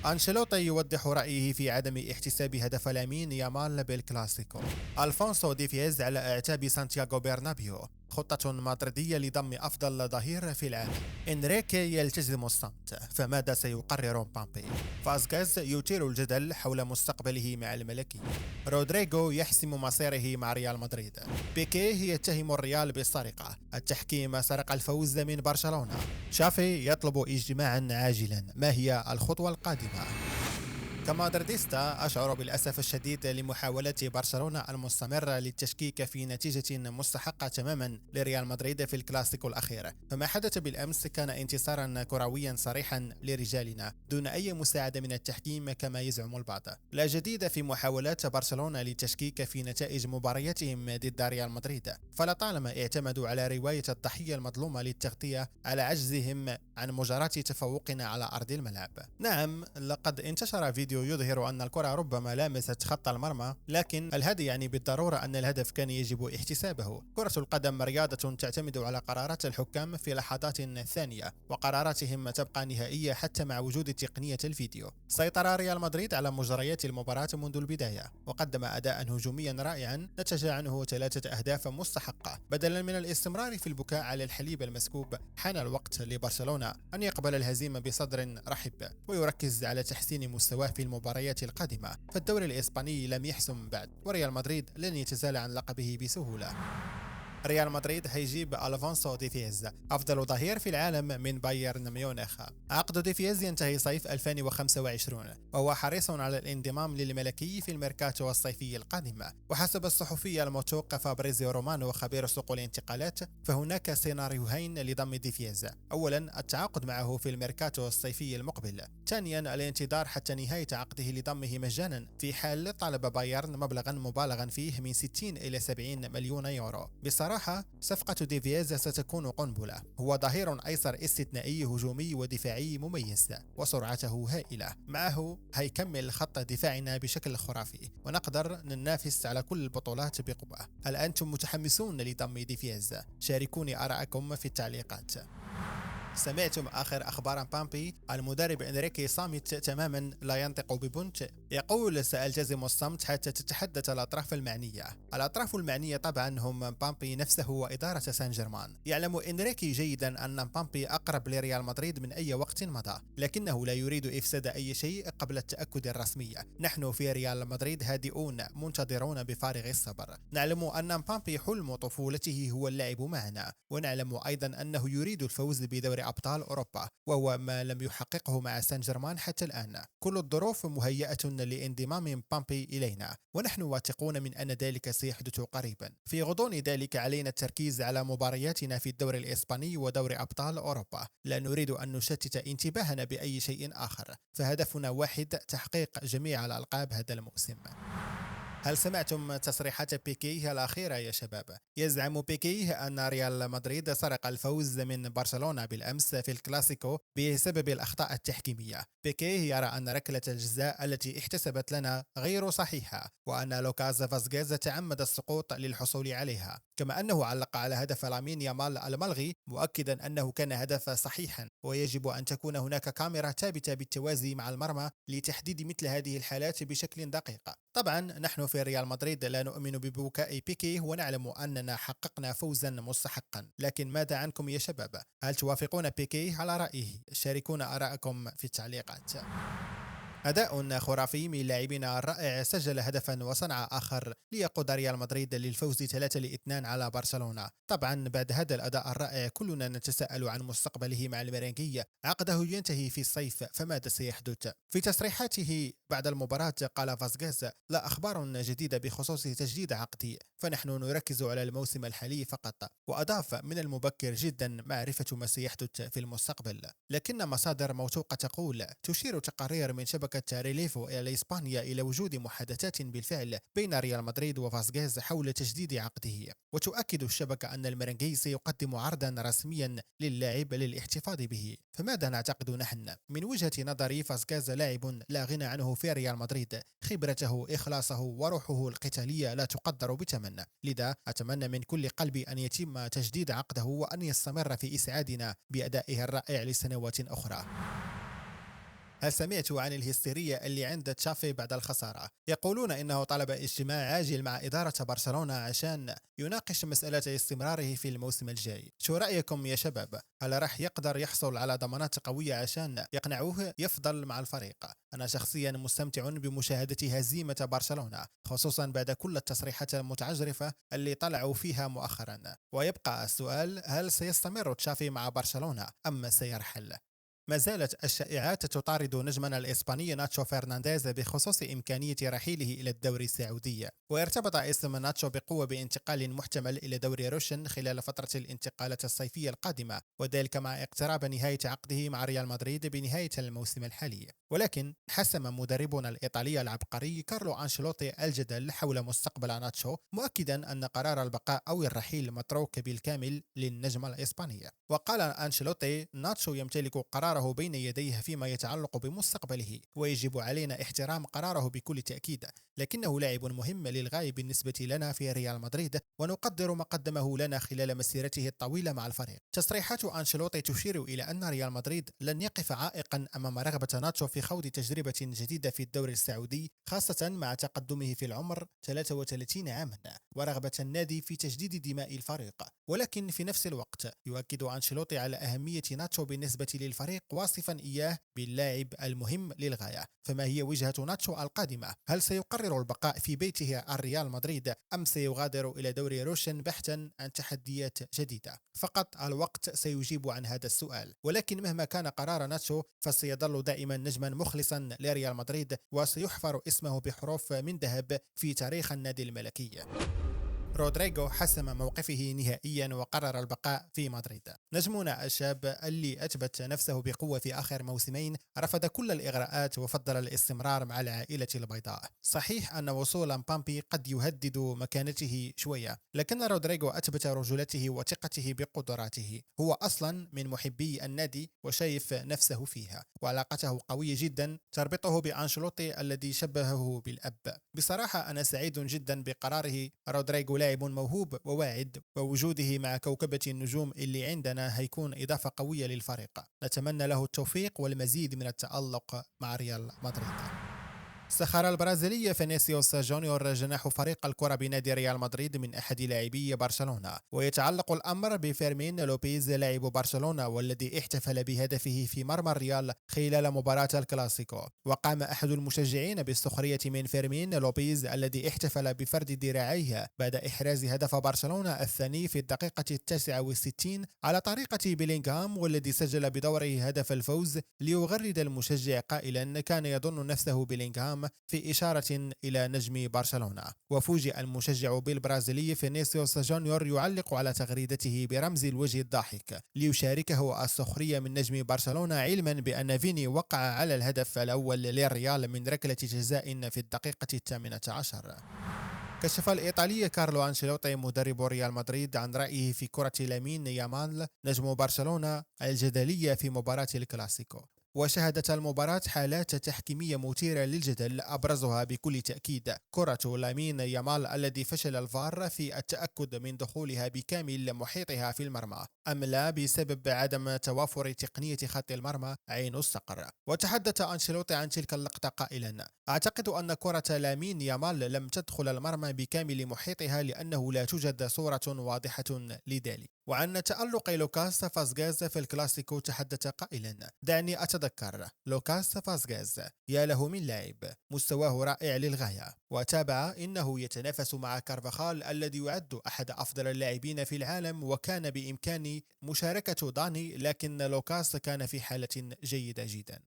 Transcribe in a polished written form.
أنشيلوتي يوضح رأيه في عدم احتساب هدف لامين يامال بالكلاسيكو. ألفونسو ديفيز على اعتاب سانتياغو برنابيو. خطة مدريدية لضم أفضل ظهير في العالم. إنريكي يلتزم الصمت، فماذا سيقرر مبابي؟ فاسكيز يثير الجدل حول مستقبله مع الملكي. رودريغو يحسم مصيره مع ريال مدريد. بيكيه يتهم الريال بالسرقة. التحكيم سرق الفوز من برشلونة. شافي يطلب اجتماعا عاجلا. ما هي الخطوة القادمة؟ كمادريديستا أشعر بالأسف الشديد لمحاولة برشلونة المستمرة للتشكيك في نتيجة مستحقة تماما لريال مدريد في الكلاسيكو الأخير. فما حدث بالأمس كان انتصارا كرويا صريحا لرجالنا دون أي مساعدة من التحكيم كما يزعم البعض. لا جديد في محاولات برشلونة للتشكيك في نتائج مبارياتهم ضد ريال مدريد، فلطالما اعتمدوا على رواية الضحية المظلومة للتغطية على عجزهم عن مجاراة تفوقنا على أرض الملعب. نعم، لقد انتشر فيديو يظهر أن الكرة ربما لامست خط المرمى، لكن هل هذا يعني بالضرورة أن الهدف كان يجب احتسابه؟ كرة القدم رياضة تعتمد على قرارات الحكام في لحظات ثانية، وقراراتهم تبقى نهائية حتى مع وجود تقنية الفيديو. سيطر ريال مدريد على مجريات المباراة منذ البداية، وقدم أداء هجوميا رائعا نتج عنه 3 أهداف مستحقة. بدلا من الاستمرار في البكاء على الحليب المسكوب، حان الوقت لبرشلونة أن يقبل الهزيمة بصدر رحب ويركز على تحسين مستواه في المباريات القادمة. فالدوري الإسباني لم يحسم بعد، وريال مدريد لن يتزال عن لقبه بسهولة. ريال مدريد هيجيب ألفونسو ديفيز أفضل ظهير في العالم من بايرن ميونخ. عقد ديفيز ينتهي صيف 2025، وهو حريص على الانضمام للملكي في الميركاتو الصيفي القادم. وحسب الصحفي الموثوق فابريزيو رومانو خبير سوق الانتقالات، فهناك سيناريوهين لضم ديفيز. أولا، التعاقد معه في الميركاتو الصيفي المقبل. ثانيا، الانتظار حتى نهاية عقده لضمه مجانا، في حال طلب بايرن مبلغا مبالغا فيه من 60 إلى 70 مليون يورو. بصراحة صفقة ديفيز ستكون قنبلة. هو ظهير أيسر استثنائي هجومي ودفاعي مميز، وسرعته هائلة. معه هيكمل خط دفاعنا بشكل خرافي، ونقدر ننافس على كل البطولات بقوة. هل أنتم متحمسون لضم ديفيز؟ شاركوني آراءكم في التعليقات. سمعتم آخر أخبار بامبي؟ المدرب إنريكي صامت تماما، لا ينطق ببنت. يقول سألتزم الصمت حتى تتحدث الأطراف المعنية. الأطراف المعنية طبعا هم بامبي نفسه وإدارة سان جيرمان. يعلم إنريكي جيدا أن بامبي أقرب لريال مدريد من أي وقت مضى، لكنه لا يريد إفساد أي شيء قبل التأكد الرسمي. نحن في ريال مدريد هادئون منتظرون بفارغ الصبر. نعلم أن بامبي حلم طفولته هو اللعب معنا، ونعلم أيضا أنه يريد الفوز بدوري أبطال أوروبا، وهو ما لم يحققه مع سان جيرمان حتى الآن. كل الظروف مهيئة لانضمام بامبي إلينا، ونحن واثقون من أن ذلك سيحدث قريبا. في غضون ذلك علينا التركيز على مبارياتنا في الدوري الإسباني ودوري أبطال أوروبا. لا نريد أن نشتت انتباهنا بأي شيء آخر، فهدفنا واحد: تحقيق جميع الألقاب هذا الموسم. هل سمعتم تصريحات بيكيه الأخيرة يا شباب؟ يزعم بيكيه أن ريال مدريد سرق الفوز من برشلونة بالأمس في الكلاسيكو بسبب الأخطاء التحكيمية. بيكيه يرى أن ركلة الجزاء التي احتسبت لنا غير صحيحة، وأن لوكاس فاسكيز تعمد السقوط للحصول عليها، كما أنه علق على هدف لامين يامال الملغي مؤكدا أنه كان هدف صحيحا، ويجب أن تكون هناك كاميرا ثابتة بالتوازي مع المرمى لتحديد مثل هذه الحالات بشكل دقيق. طبعا نحن في ريال مدريد لا نؤمن ببكاء بيكي، ونعلم أننا حققنا فوزا مستحقا. لكن ماذا عنكم يا شباب؟ هل توافقون بيكي على رأيه؟ شاركونا آراءكم في التعليقات. أداء خرافي من لاعبنا الرائع، سجل هدفا وصنع آخر ليقود ريال مدريد للفوز 3-2 على برشلونة. طبعا بعد هذا الأداء الرائع كلنا نتساءل عن مستقبله مع الميرينغي. عقده ينتهي في الصيف، فماذا سيحدث؟ في تصريحاته بعد المباراة قال فاسكيز: لا أخبار جديدة بخصوص تجديد عقدي، فنحن نركز على الموسم الحالي فقط. وأضاف: من المبكر جدا معرفة ما سيحدث في المستقبل، لكن مصادر موثوقة تشير تقارير من شبكة ريليفو الإسبانيا إلى وجود محادثات بالفعل بين ريال مدريد وفاسكيز حول تجديد عقده. وتؤكد الشبكة أن الميرينغي سيقدم عرضا رسميا للاعب للاحتفاظ به. فماذا نعتقد نحن؟ من وجهة نظري فاسكيز لاعب لا غنى عنه في ريال مدريد. خبرته، إخلاصه، وروحه القتالية لا تقدر بثمن. لذا أتمنى من كل قلبي أن يتم تجديد عقده، وأن يستمر في إسعادنا بأدائه الرائع لسنوات أخرى. هل سمعتوا عن الهستيرية اللي عند تشافي بعد الخسارة؟ يقولون إنه طلب اجتماع عاجل مع إدارة برشلونة عشان يناقش مسألة استمراره في الموسم الجاي. شو رأيكم يا شباب؟ هل راح يقدر يحصل على ضمانات قوية عشان يقنعوه يفضل مع الفريق؟ أنا شخصيا مستمتع بمشاهدة هزيمة برشلونة، خصوصا بعد كل التصريحات المتعجرفة اللي طلعوا فيها مؤخرا. ويبقى السؤال، هل سيستمر تشافي مع برشلونة أم سيرحل؟ ما زالت الشائعات تطارد نجمنا الإسباني ناتشو فرنانديز بخصوص إمكانية رحيله إلى الدوري السعودي، وارتبط اسم ناتشو بقوة بانتقال محتمل إلى دوري روشن خلال فترة الانتقالات الصيفية القادمة، وذلك مع اقتراب نهاية عقده مع ريال مدريد بنهاية الموسم الحالي. ولكن حسم مدربنا الإيطالي العبقري كارلو أنشيلوتي الجدل حول مستقبل ناتشو، مؤكدا أن قرار البقاء أو الرحيل متروك بالكامل للنجم الإسباني. وقال أنشيلوتي: ناتشو يمتلك قراره بين يديه فيما يتعلق بمستقبله، ويجب علينا احترام قراره بكل تأكيد، لكنه لاعب مهم للغاية بالنسبة لنا في ريال مدريد، ونقدر ما قدمه لنا خلال مسيرته الطويلة مع الفريق. تصريحات أنشيلوتي تشير إلى أن ريال مدريد لن يقف عائقا أمام رغبة ناتشو في خوض تجربة جديدة في الدوري السعودي، خاصة مع تقدمه في العمر 33 عاما ورغبة النادي في تجديد دماء الفريق. ولكن في نفس الوقت يؤكد أنشيلوتي على أهمية ناتشو بالنسبة للفريق، واصفا إياه باللاعب المهم للغاية. فما هي وجهة ناتشو القادمة؟ هل سيقرر البقاء في بيته الريال مدريد أم سيغادر إلى دوري روشن بحثا عن تحديات جديدة؟ فقط الوقت سيجيب عن هذا السؤال. ولكن مهما كان قرار ناتشو فسيظل دائما نجما مخلصا لريال مدريد، وسيحفر اسمه بحروف من ذهب في تاريخ النادي الملكي. رودريغو حسم موقفه نهائيا وقرر البقاء في مدريد. نجمنا الشاب اللي أثبت نفسه بقوة في آخر موسمين رفض كل الإغراءات وفضل الاستمرار مع العائلة البيضاء. صحيح أن وصول مبابي قد يهدد مكانته شوية، لكن رودريغو أثبت رجولته وثقته بقدراته. هو أصلا من محبي النادي وشايف نفسه فيها، وعلاقته قوية جدا تربطه بأنشيلوتي الذي شبهه بالأب. بصراحة أنا سعيد جدا بقراره. رودريغو لاعب موهوب وواعد، ووجوده مع كوكبة النجوم اللي عندنا هيكون إضافة قوية للفريق. نتمنى له التوفيق والمزيد من التألق مع ريال مدريد. سخر البرازيلي فينيسيوس جونيور جناح فريق الكرة بنادي ريال مدريد من أحد لاعبي برشلونة، ويتعلق الأمر بفيرمين لوبيز لاعب برشلونة، والذي احتفل بهدفه في مرمى الريال خلال مباراة الكلاسيكو. وقام أحد المشجعين بالسخرية من فيرمين لوبيز الذي احتفل بفرد ذراعيه بعد إحراز هدف برشلونة الثاني في الدقيقة 69 على طريقة بيلينغهام، والذي سجل بدوره هدف الفوز، ليغرد المشجع قائلا: كان يظن نفسه بيلينغهام، في إشارة إلى نجم برشلونة. وفوجئ المشجع بالبرازيلي فينيسيوس جونيور يعلق على تغريدته برمز الوجه الضاحك ليشاركه السخرية من نجم برشلونة، علما بأن فيني وقع على الهدف الأول للريال من ركلة جزاء في الدقيقة 18. كشف الإيطالي كارلو أنشيلوتي مدرب ريال مدريد عن رأيه في كرة لامين يامال نجم برشلونة الجدلية في مباراة الكلاسيكو. وشهدت المباراة حالات تحكيمية مثيرة للجدل، أبرزها بكل تأكيد كرة لامين يامال الذي فشل الفار في التأكد من دخولها بكامل محيطها في المرمى أم لا بسبب عدم توافر تقنية خط المرمى عين الصقر. وتحدث أنشيلوتي عن تلك اللقطة قائلا: أعتقد أن كرة لامين يامال لم تدخل المرمى بكامل محيطها لأنه لا توجد صورة واضحة لذلك. وعن تألق لوكاس فاسكيز في الكلاسيكو تحدث قائلا: دعني أتذكر لوكاس فاسكيز، يا له من لاعب، مستواه رائع للغاية. وتابع: إنه يتنافس مع كارفاخال الذي يعد أحد أفضل اللاعبين في العالم، وكان بإمكاني مشاركة داني، لكن لوكاس كان في حالة جيدة جدا.